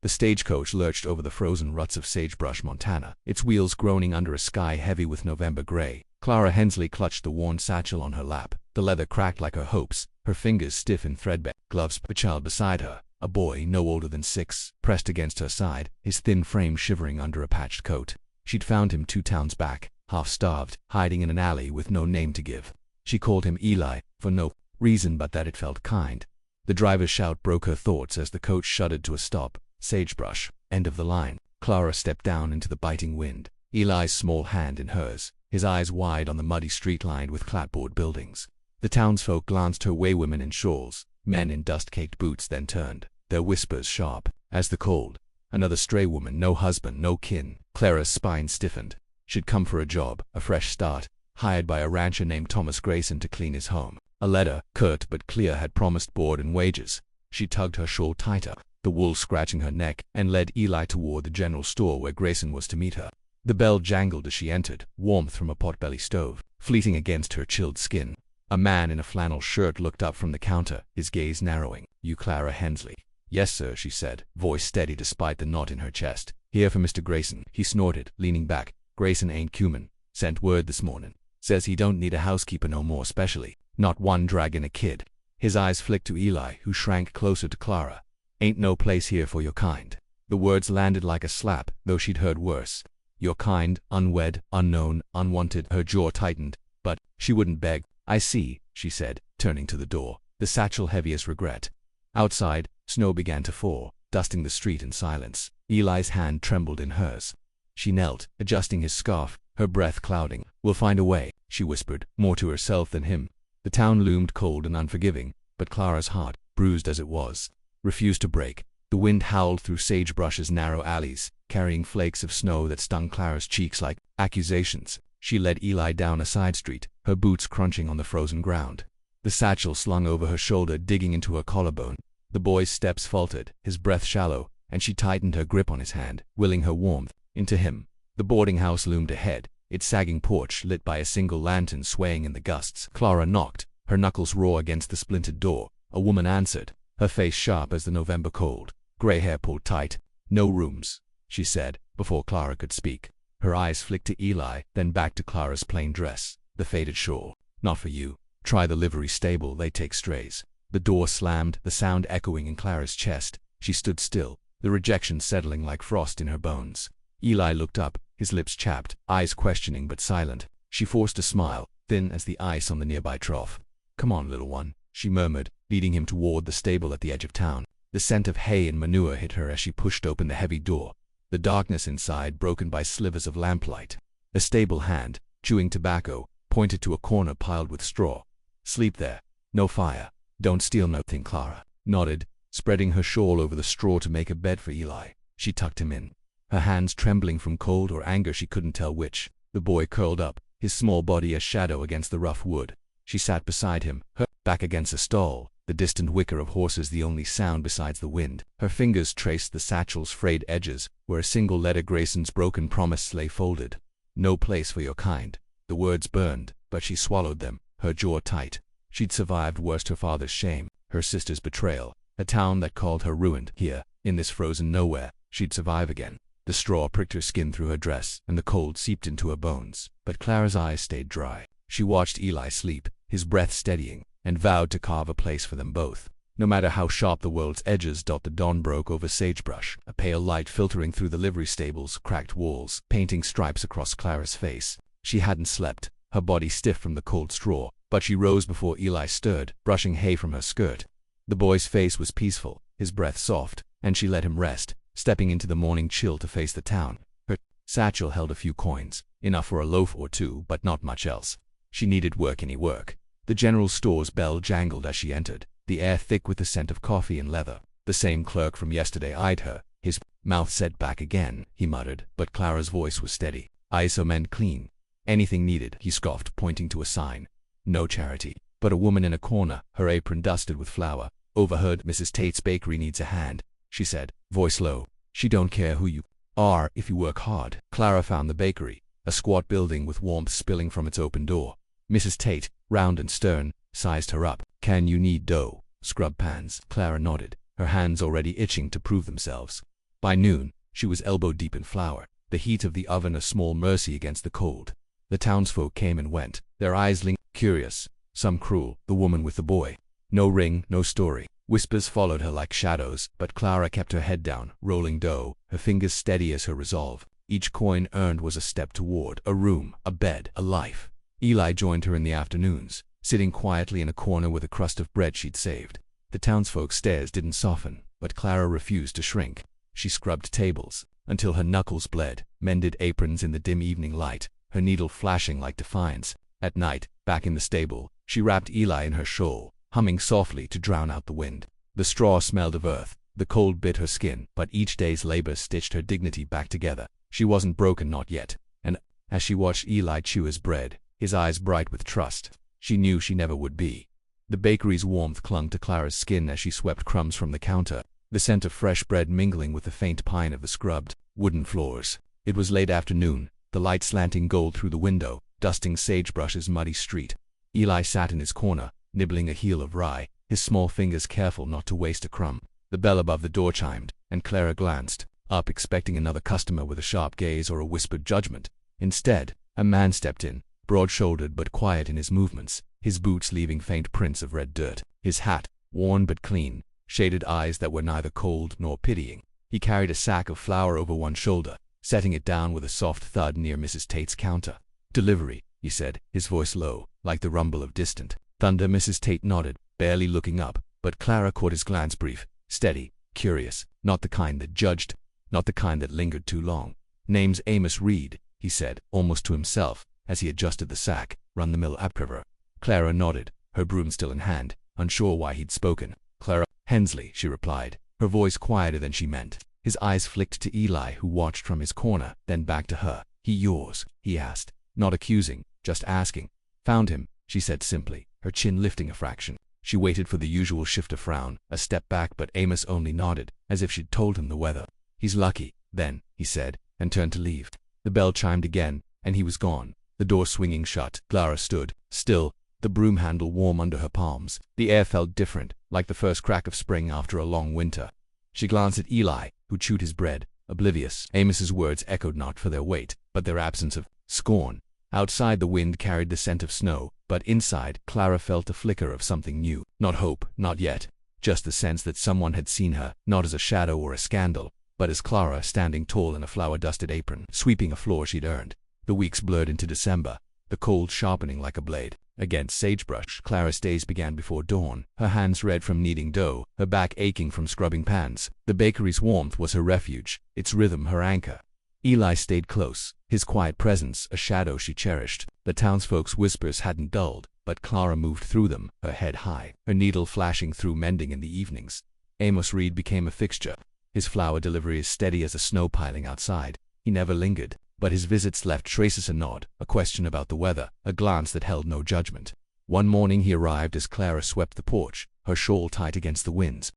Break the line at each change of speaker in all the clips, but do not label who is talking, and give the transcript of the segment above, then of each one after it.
The stagecoach lurched over the frozen ruts of Sagebrush, Montana, its wheels groaning under a sky heavy with November gray. Clara Hensley clutched the worn satchel on her lap. The leather cracked like her hopes, her fingers stiff and threadbare. Gloves. A child beside her, a boy no older than 6, pressed against her side, his thin frame shivering under a patched coat. She'd found him 2 towns back, half-starved, hiding in an alley with no name to give. She called him Eli, for no reason but that it felt kind. The driver's shout broke her thoughts as the coach shuddered to a stop. Sagebrush, end of the line. Clara stepped down into the biting wind, Eli's small hand in hers, his eyes wide on the muddy street lined with clapboard buildings. The townsfolk glanced her way, women in shawls, men in dust-caked boots, then turned, their whispers sharp as the cold. Another stray woman, no husband, no kin. Clara's spine stiffened. She'd come for a job, a fresh start, hired by a rancher named Thomas Grayson to clean his home. A letter, curt but clear, had promised board and wages. She tugged her shawl tighter, the wool scratching her neck, and led Eli toward the general store where Grayson was to meet her. The bell jangled as she entered, warmth from a potbelly stove fleeting against her chilled skin. A man in a flannel shirt looked up from the counter, his gaze narrowing. "You Clara Hensley?" "Yes, sir," she said, voice steady despite the knot in her chest. "Here for Mr. Grayson," he snorted, leaning back. "Grayson ain't cumin. Sent word this morning. Says he don't need a housekeeper no more, specially. Not one draggin' a kid." His eyes flicked to Eli, who shrank closer to Clara. "Ain't no place here for your kind." The words landed like a slap, though she'd heard worse. Your kind, unwed, unknown, unwanted. Her jaw tightened, but she wouldn't beg. "I see," she said, turning to the door, the satchel heavy as regret. Outside, snow began to fall, dusting the street in silence. Eli's hand trembled in hers. She knelt, adjusting his scarf, her breath clouding. "We'll find a way," she whispered, more to herself than him. The town loomed cold and unforgiving, but Clara's heart, bruised as it was, refused to break. The wind howled through Sagebrush's narrow alleys, carrying flakes of snow that stung Clara's cheeks like accusations. She led Eli down a side street, her boots crunching on the frozen ground. The satchel slung over her shoulder, digging into her collarbone. The boy's steps faltered, his breath shallow, and she tightened her grip on his hand, willing her warmth into him. The boarding house loomed ahead, its sagging porch lit by a single lantern swaying in the gusts. Clara knocked, her knuckles raw against the splintered door. A woman answered, her face sharp as the November cold, gray hair pulled tight. "No rooms," she said, before Clara could speak. Her eyes flicked to Eli, then back to Clara's plain dress, the faded shawl. "Not for you. Try the livery stable, they take strays." The door slammed, the sound echoing in Clara's chest. She stood still, the rejection settling like frost in her bones. Eli looked up, his lips chapped, eyes questioning but silent. She forced a smile, thin as the ice on the nearby trough. "Come on, little one," she murmured, leading him toward the stable at the edge of town. The scent of hay and manure hit her as she pushed open the heavy door, the darkness inside broken by slivers of lamplight. A stable hand, chewing tobacco, pointed to a corner piled with straw. "Sleep there. No fire. Don't steal nothing." Clara nodded, spreading her shawl over the straw to make a bed for Eli. She tucked him in, her hands trembling from cold or anger, she couldn't tell which. The boy curled up, his small body a shadow against the rough wood. She sat beside him, her back against a stall, the distant whicker of horses the only sound besides the wind. Her fingers traced the satchel's frayed edges, where a single letter, Grayson's broken promise, lay folded. "No place for your kind." The words burned, but she swallowed them, her jaw tight. She'd survived worst, her father's shame, her sister's betrayal, a town that called her ruined. Here, in this frozen nowhere, she'd survive again. The straw pricked her skin through her dress, and the cold seeped into her bones. But Clara's eyes stayed dry. She watched Eli sleep, his breath steadying, and vowed to carve a place for them both. No matter how sharp the world's edges. The dawn broke over Sagebrush, a pale light filtering through the livery stable's cracked walls, painting stripes across Clara's face. She hadn't slept, her body stiff from the cold straw, but she rose before Eli stirred, brushing hay from her skirt. The boy's face was peaceful, his breath soft, and she let him rest, stepping into the morning chill to face the town. Her satchel held a few coins, enough for a loaf or two, but not much else. She needed work, any work. The general store's bell jangled as she entered, the air thick with the scent of coffee and leather. The same clerk from yesterday eyed her, his mouth set back again, he muttered, but Clara's voice was steady. "ISO men clean. Anything needed," he scoffed, pointing to a sign. "No charity." But a woman in a corner, her apron dusted with flour, overheard. "Mrs. Tate's bakery needs a hand," she said, voice low. "She don't care who you are if you work hard." Clara found the bakery, a squat building with warmth spilling from its open door. Mrs. Tate, round and stern, sized her up. "Can you knead dough? Scrub pans?" Clara nodded, her hands already itching to prove themselves. By noon, she was elbow-deep in flour, the heat of the oven a small mercy against the cold. The townsfolk came and went, their eyes lingering, curious, some cruel, the woman with the boy. No ring, no story. Whispers followed her like shadows, but Clara kept her head down, rolling dough, her fingers steady as her resolve. Each coin earned was a step toward a room, a bed, a life. Eli joined her in the afternoons, sitting quietly in a corner with a crust of bread she'd saved. The townsfolk's stares didn't soften, but Clara refused to shrink. She scrubbed tables until her knuckles bled, mended aprons in the dim evening light, her needle flashing like defiance. At night, back in the stable, she wrapped Eli in her shawl, humming softly to drown out the wind. The straw smelled of earth, the cold bit her skin, but each day's labor stitched her dignity back together. She wasn't broken, not yet, and as she watched Eli chew his bread, his eyes bright with trust, she knew she never would be. The bakery's warmth clung to Clara's skin as she swept crumbs from the counter, the scent of fresh bread mingling with the faint pine of the scrubbed, wooden floors. It was late afternoon, the light slanting gold through the window, dusting Sagebrush's muddy street. Eli sat in his corner, nibbling a heel of rye, his small fingers careful not to waste a crumb. The bell above the door chimed, and Clara glanced up, expecting another customer with a sharp gaze or a whispered judgment. Instead, a man stepped in, broad-shouldered but quiet in his movements, his boots leaving faint prints of red dirt, his hat, worn but clean, shaded eyes that were neither cold nor pitying. He carried a sack of flour over one shoulder, setting it down with a soft thud near Mrs. Tate's counter. "Delivery," he said, his voice low, like the rumble of distant thunder. Mrs. Tate nodded, barely looking up, but Clara caught his glance, brief, steady, curious, not the kind that judged, not the kind that lingered too long. "Name's Amos Reed," he said, almost to himself, as he adjusted the sack. "Run-the-mill housekeeper." Clara nodded, her broom still in hand, unsure why he'd spoken. "Clara Hensley," she replied, her voice quieter than she meant. His eyes flicked to Eli, who watched from his corner, then back to her. "He yours?" he asked, not accusing, just asking. "Found him," she said simply, her chin lifting a fraction. She waited for the usual shift of frown, a step back, but Amos only nodded, as if she'd told him the weather. "He's lucky, then," he said, and turned to leave. The bell chimed again, and he was gone, the door swinging shut. Clara stood, still, the broom handle warm under her palms. The air felt different, like the first crack of spring after a long winter. She glanced at Eli, who chewed his bread, oblivious. Amos's words echoed not for their weight, but their absence of scorn. Outside, the wind carried the scent of snow, but inside, Clara felt a flicker of something new. Not hope, not yet. Just the sense that someone had seen her, not as a shadow or a scandal, but as Clara, standing tall in a flour-dusted apron, sweeping a floor she'd earned. The weeks blurred into December, the cold sharpening like a blade. Against Sagebrush, Clara's days began before dawn, her hands red from kneading dough, her back aching from scrubbing pans. The bakery's warmth was her refuge, its rhythm her anchor. Eli stayed close, his quiet presence a shadow she cherished. The townsfolk's whispers hadn't dulled, but Clara moved through them, her head high, her needle flashing through mending in the evenings. Amos Reed became a fixture, his flour delivery as steady as the snow piling outside. He never lingered, but his visits left traces: a nod, a question about the weather, a glance that held no judgment. One morning he arrived as Clara swept the porch, her shawl tight against the winds.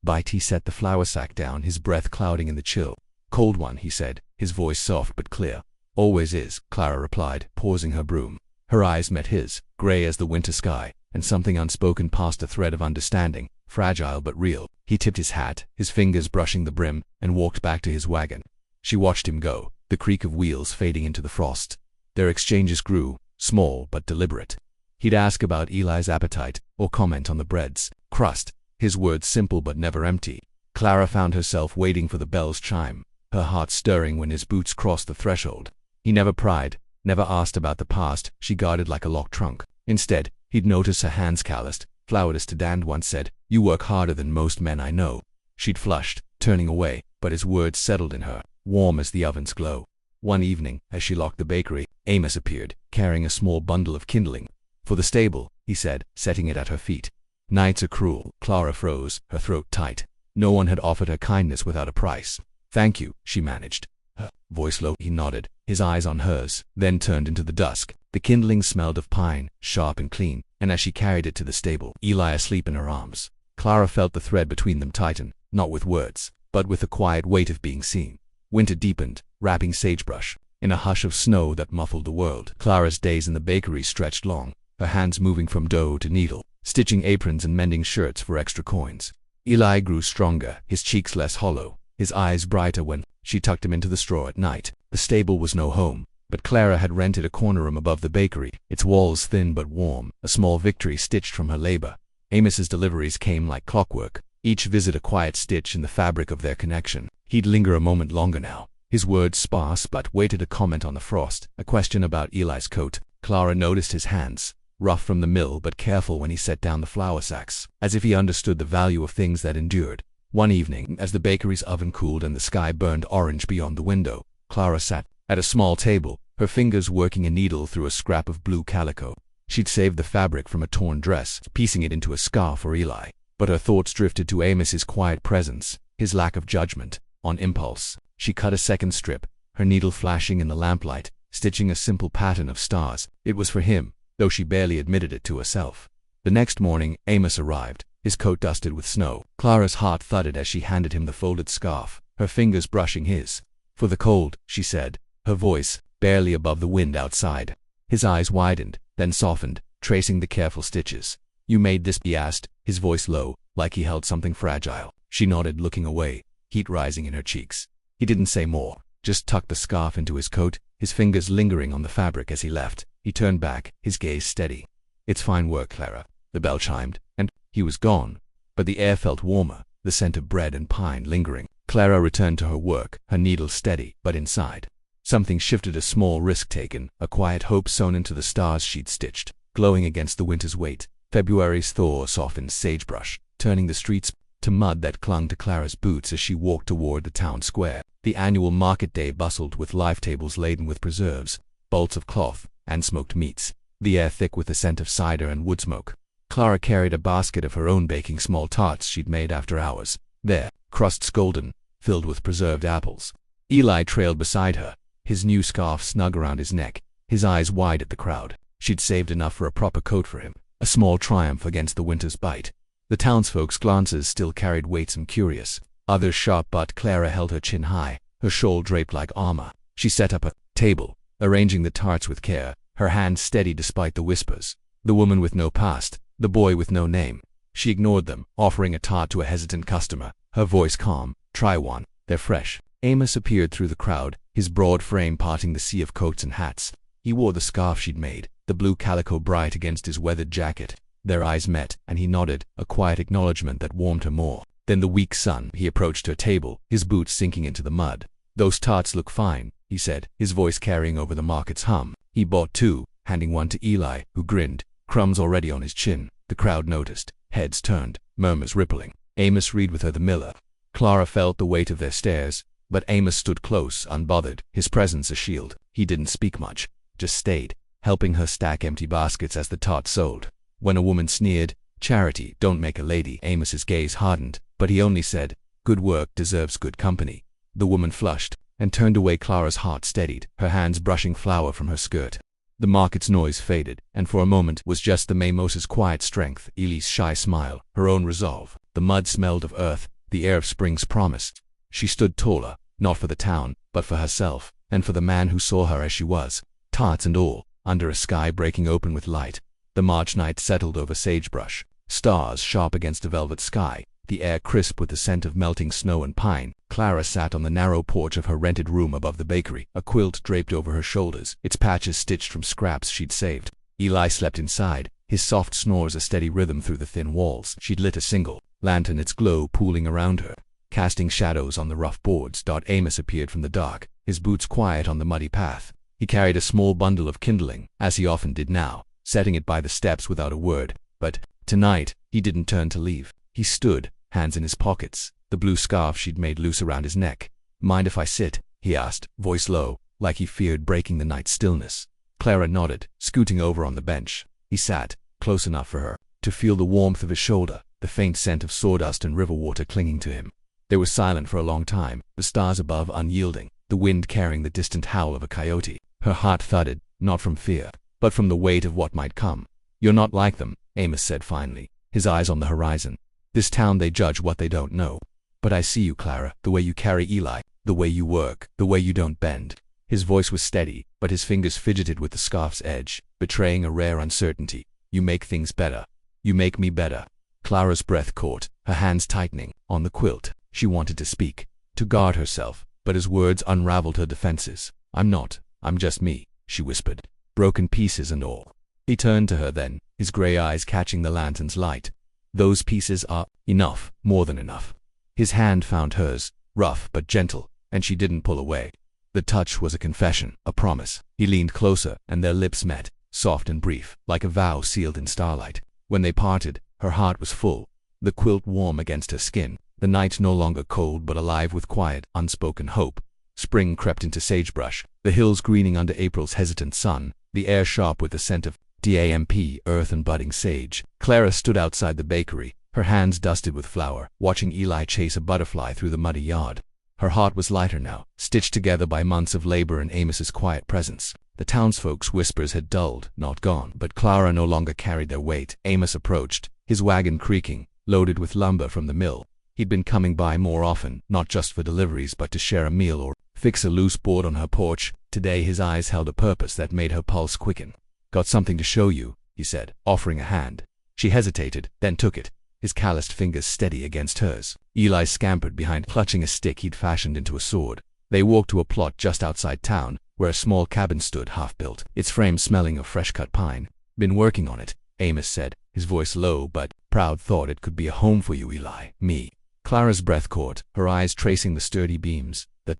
"Bite," he set the flour sack down, his breath clouding in the chill. "Cold one," he said, his voice soft but clear. "Always is," Clara replied, pausing her broom. Her eyes met his, gray as the winter sky, and something unspoken passed a thread of understanding, fragile but real. He tipped his hat, his fingers brushing the brim, and walked back to his wagon. She watched him go, the creak of wheels fading into the frost. Their exchanges grew, small but deliberate. He'd ask about Eli's appetite, or comment on the bread's crust, his words simple but never empty. Clara found herself waiting for the bell's chime, her heart stirring when his boots crossed the threshold. He never pried, never asked about the past she guarded like a locked trunk. Instead, he'd notice her hands calloused, floured as Dad once said, "You work harder than most men I know." She'd flushed, turning away, but his words settled in her, warm as the oven's glow. One evening, as she locked the bakery, Amos appeared, carrying a small bundle of kindling. "For the stable," he said, setting it at her feet. "Nights are cruel." Clara froze, her throat tight. No one had offered her kindness without a price. "Thank you," she managed, her voice low. He nodded, his eyes on hers, then turned into the dusk. The kindling smelled of pine, sharp and clean, and as she carried it to the stable, Eli asleep in her arms, Clara felt the thread between them tighten, not with words, but with the quiet weight of being seen. Winter deepened, wrapping Sagebrush in a hush of snow that muffled the world. Clara's days in the bakery stretched long, her hands moving from dough to needle, stitching aprons and mending shirts for extra coins. Eli grew stronger, his cheeks less hollow, his eyes brighter when she tucked him into the straw at night. The stable was no home, but Clara had rented a corner room above the bakery, its walls thin but warm, a small victory stitched from her labor. Amos's deliveries came like clockwork, each visit a quiet stitch in the fabric of their connection. He'd linger a moment longer now, his words sparse but waited a comment on the frost, a question about Eli's coat. Clara noticed his hands, rough from the mill but careful when he set down the flour sacks, as if he understood the value of things that endured. One evening, as the bakery's oven cooled and the sky burned orange beyond the window, Clara sat at a small table, her fingers working a needle through a scrap of blue calico. She'd saved the fabric from a torn dress, piecing it into a scarf for Eli, but her thoughts drifted to Amos's quiet presence, his lack of judgment. On impulse, she cut a second strip, her needle flashing in the lamplight, stitching a simple pattern of stars. It was for him, though she barely admitted it to herself. The next morning, Amos arrived, his coat dusted with snow. Clara's heart thudded as she handed him the folded scarf, her fingers brushing his. "For the cold," she said, her voice barely above the wind outside. His eyes widened, then softened, tracing the careful stitches. "You made this?" he asked, his voice low, like he held something fragile. She nodded, looking away, heat rising in her cheeks. He didn't say more, just tucked the scarf into his coat, his fingers lingering on the fabric as he left. He turned back, his gaze steady. "It's fine work, Clara." The bell chimed, and he was gone. But the air felt warmer, the scent of bread and pine lingering. Clara returned to her work, her needle steady, but inside something shifted, a small risk taken, a quiet hope sewn into the stars she'd stitched, glowing against the winter's weight. February's thaw softened sagebrush, turning the streets to mud that clung to Clara's boots as she walked toward the town square. The annual market day bustled with live tables laden with preserves, bolts of cloth, and smoked meats, the air thick with the scent of cider and wood smoke. Clara carried a basket of her own baking small tarts she'd made after hours, their crusts golden, filled with preserved apples. Eli trailed beside her, his new scarf snug around his neck, his eyes wide at the crowd. She'd saved enough for a proper coat for him, a small triumph against the winter's bite. The townsfolk's glances still carried weight, some curious, others sharp, but Clara held her chin high, her shawl draped like armor. She set up a table, arranging the tarts with care, her hand steady despite the whispers. The woman with no past, the boy with no name. She ignored them, offering a tart to a hesitant customer, her voice calm. "Try one, they're fresh." Amos appeared through the crowd, his broad frame parting the sea of coats and hats. He wore the scarf she'd made, the blue calico bright against his weathered jacket. Their eyes met, and he nodded, a quiet acknowledgement that warmed her more than the weak sun. He approached her table, his boots sinking into the mud. "Those tarts look fine," he said, his voice carrying over the market's hum. He bought two, handing one to Eli, who grinned, crumbs already on his chin. The crowd noticed, heads turned, murmurs rippling. Amos Reed with her, the miller. Clara felt the weight of their stares, but Amos stood close, unbothered, his presence a shield. He didn't speak much, just stayed, helping her stack empty baskets as the tarts sold. When a woman sneered, "Charity don't make a lady," Amos's gaze hardened, but he only said, "Good work deserves good company." The woman flushed and turned away. Clara's heart steadied, her hands brushing flour from her skirt. The market's noise faded, and for a moment was just the mimosa's quiet strength, Eli's shy smile, her own resolve. The mud smelled of earth, the air of spring's promise. She stood taller, not for the town, but for herself, and for the man who saw her as she was, tarts and all, under a sky breaking open with light. The March night settled over Sagebrush, stars sharp against a velvet sky, the air crisp with the scent of melting snow and pine. Clara sat on the narrow porch of her rented room above the bakery, a quilt draped over her shoulders, its patches stitched from scraps she'd saved. Eli slept inside, his soft snores a steady rhythm through the thin walls. She'd lit a single lantern, its glow pooling around her, casting shadows on the rough boards. Amos appeared from the dark, his boots quiet on the muddy path. He carried a small bundle of kindling, as he often did now, setting it by the steps without a word. But tonight, he didn't turn to leave. He stood, hands in his pockets, the blue scarf she'd made loose around his neck. "Mind if I sit?" he asked, voice low, like he feared breaking the night's stillness. Clara nodded, scooting over on the bench. He sat, close enough for her to feel the warmth of his shoulder, the faint scent of sawdust and river water clinging to him. They were silent for a long time, the stars above unyielding, the wind carrying the distant howl of a coyote. Her heart thudded, not from fear, but from the weight of what might come. "You're not like them," Amos said finally, his eyes on the horizon. "This town, they judge what they don't know. But I see you, Clara, the way you carry Eli, the way you work, the way you don't bend." His voice was steady, but his fingers fidgeted with the scarf's edge, betraying a rare uncertainty. "You make things better. You make me better." Clara's breath caught, her hands tightening on the quilt. She wanted to speak, to guard herself, but his words unraveled her defenses. I'm just me, she whispered, broken pieces and all. He turned to her then, his gray eyes catching the lantern's light. Those pieces are enough, more than enough. His hand found hers, rough but gentle, and she didn't pull away. The touch was a confession, a promise. He leaned closer, and their lips met, soft and brief, like a vow sealed in starlight. When they parted, her heart was full, the quilt warm against her skin, the night no longer cold but alive with quiet, unspoken hope. Spring crept into Sagebrush, the hills greening under April's hesitant sun, the air sharp with the scent of damp earth and budding sage. Clara stood outside the bakery, her hands dusted with flour, watching Eli chase a butterfly through the muddy yard. Her heart was lighter now, stitched together by months of labor and Amos's quiet presence. The townsfolk's whispers had dulled, not gone, but Clara no longer carried their weight. Amos approached, his wagon creaking, loaded with lumber from the mill. He'd been coming by more often, not just for deliveries but to share a meal or fix a loose board on her porch. Today his eyes held a purpose that made her pulse quicken. "Got something to show you," he said, offering a hand. She hesitated, then took it, his calloused fingers steady against hers. Eli scampered behind, clutching a stick he'd fashioned into a sword. They walked to a plot just outside town, where a small cabin stood, half-built, its frame smelling of fresh-cut pine. "Been working on it," Amos said, his voice low but proud. "Thought it could be a home for you, Eli." "Me." Clara's breath caught, her eyes tracing the sturdy beams, the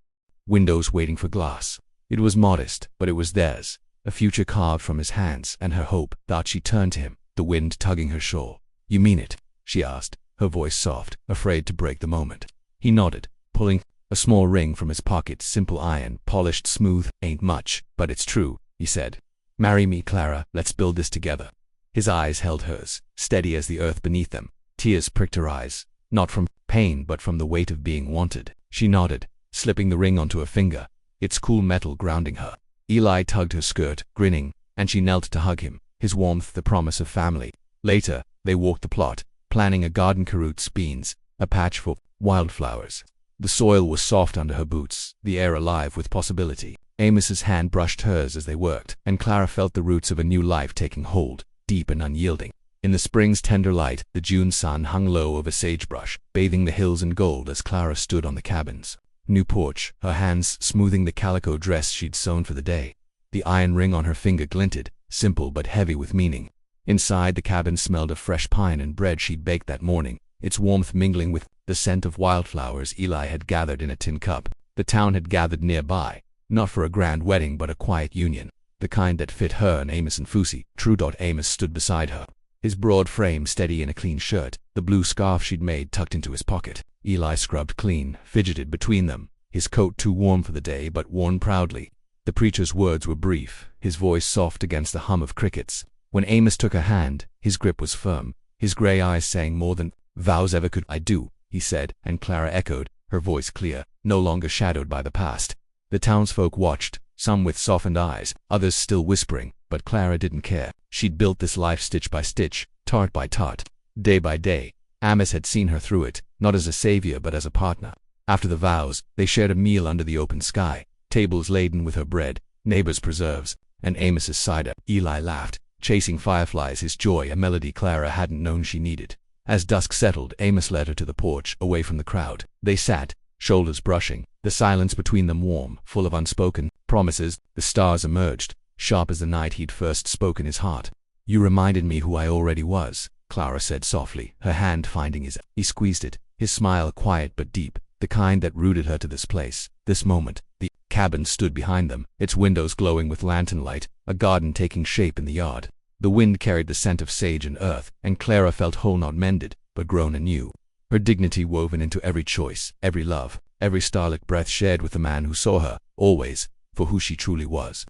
windows waiting for glass. It was modest, but it was theirs, a future carved from his hands, and her hope. Thought she turned to him, the wind tugging her shawl. "You mean it?" she asked, her voice soft, afraid to break the moment. He nodded, pulling a small ring from his pocket, simple iron, polished smooth. "Ain't much, but it's true," he said. "Marry me, Clara, let's build this together." His eyes held hers, steady as the earth beneath them. Tears pricked her eyes, not from pain but from the weight of being wanted. She nodded, slipping the ring onto her finger, its cool metal grounding her. Eli tugged her skirt, grinning, and she knelt to hug him, his warmth the promise of family. Later, they walked the plot, planning a garden, carrots, beans, a patch for wildflowers. The soil was soft under her boots, the air alive with possibility. Amos's hand brushed hers as they worked, and Clara felt the roots of a new life taking hold, deep and unyielding. In the spring's tender light, the June sun hung low over Sagebrush, bathing the hills in gold as Clara stood on the cabin's new porch, her hands smoothing the calico dress she'd sewn for the day. The iron ring on her finger glinted, simple but heavy with meaning. Inside, the cabin smelled of fresh pine and bread she'd baked that morning, its warmth mingling with the scent of wildflowers Eli had gathered in a tin cup. The town had gathered nearby, not for a grand wedding but a quiet union, the kind that fit her and Amos and Fusi. True. Amos stood beside her, his broad frame steady in a clean shirt, the blue scarf she'd made tucked into his pocket. Eli scrubbed clean, fidgeted between them, his coat too warm for the day but worn proudly. The preacher's words were brief, his voice soft against the hum of crickets. When Amos took her hand, his grip was firm, his gray eyes saying more than vows ever could. "I do," he said, and Clara echoed, her voice clear, no longer shadowed by the past. The townsfolk watched, some with softened eyes, others still whispering, but Clara didn't care. She'd built this life stitch by stitch, tart by tart, day by day. Amos had seen her through it, not as a savior but as a partner. After the vows, they shared a meal under the open sky, tables laden with her bread, neighbors' preserves, and Amos's cider. Eli laughed, chasing fireflies, his joy a melody Clara hadn't known she needed. As dusk settled, Amos led her to the porch, away from the crowd. They sat, shoulders brushing, the silence between them warm, full of unspoken promises. The stars emerged, sharp as the night he'd first spoken his heart. "You reminded me who I already was," Clara said softly, her hand finding his. He squeezed it, his smile quiet but deep, the kind that rooted her to this place, this moment. The cabin stood behind them, its windows glowing with lantern light, a garden taking shape in the yard. The wind carried the scent of sage and earth, and Clara felt whole, not mended, but grown anew. Her dignity woven into every choice, every love, every starlit breath shared with the man who saw her, always, for who she truly was.